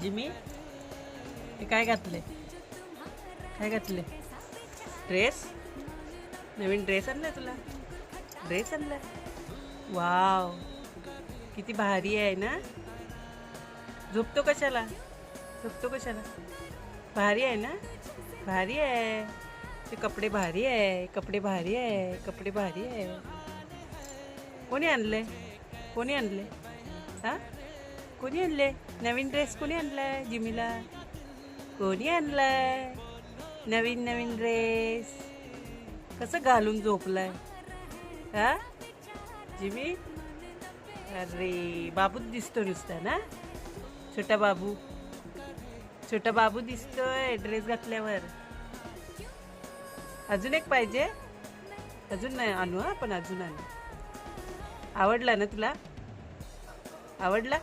Jimmy हे काय घातले? काय घातले? ड्रेस? नवीन ड्रेस आणलाय तुला? ड्रेस आणलाय? वाव, किती भारी आहे ना. झोपतो कशाला? झोपतो कशाला? भारी आहे ना. भारी आहे ते कपडे, भारी आहे कपडे, भारी आहे कपडे, भारी आहे. कोणी आणले? कोणी आणले? हा, कोणी आणले? नवीन ड्रेस कोणी आणलाय जिमीला? कोणी आणलाय नवीन नवीन ड्रेस? कसं घालून झोपलाय हा जिमी? अरे बाबूच दिसतो नुसता ना. छोटा बाबू, छोटा बाबू दिसतोय ड्रेस घातल्यावर. अजून एक पाहिजे? अजून नाही आणू हा, पण अजून आणू. आवडला ना तुला? आवडला?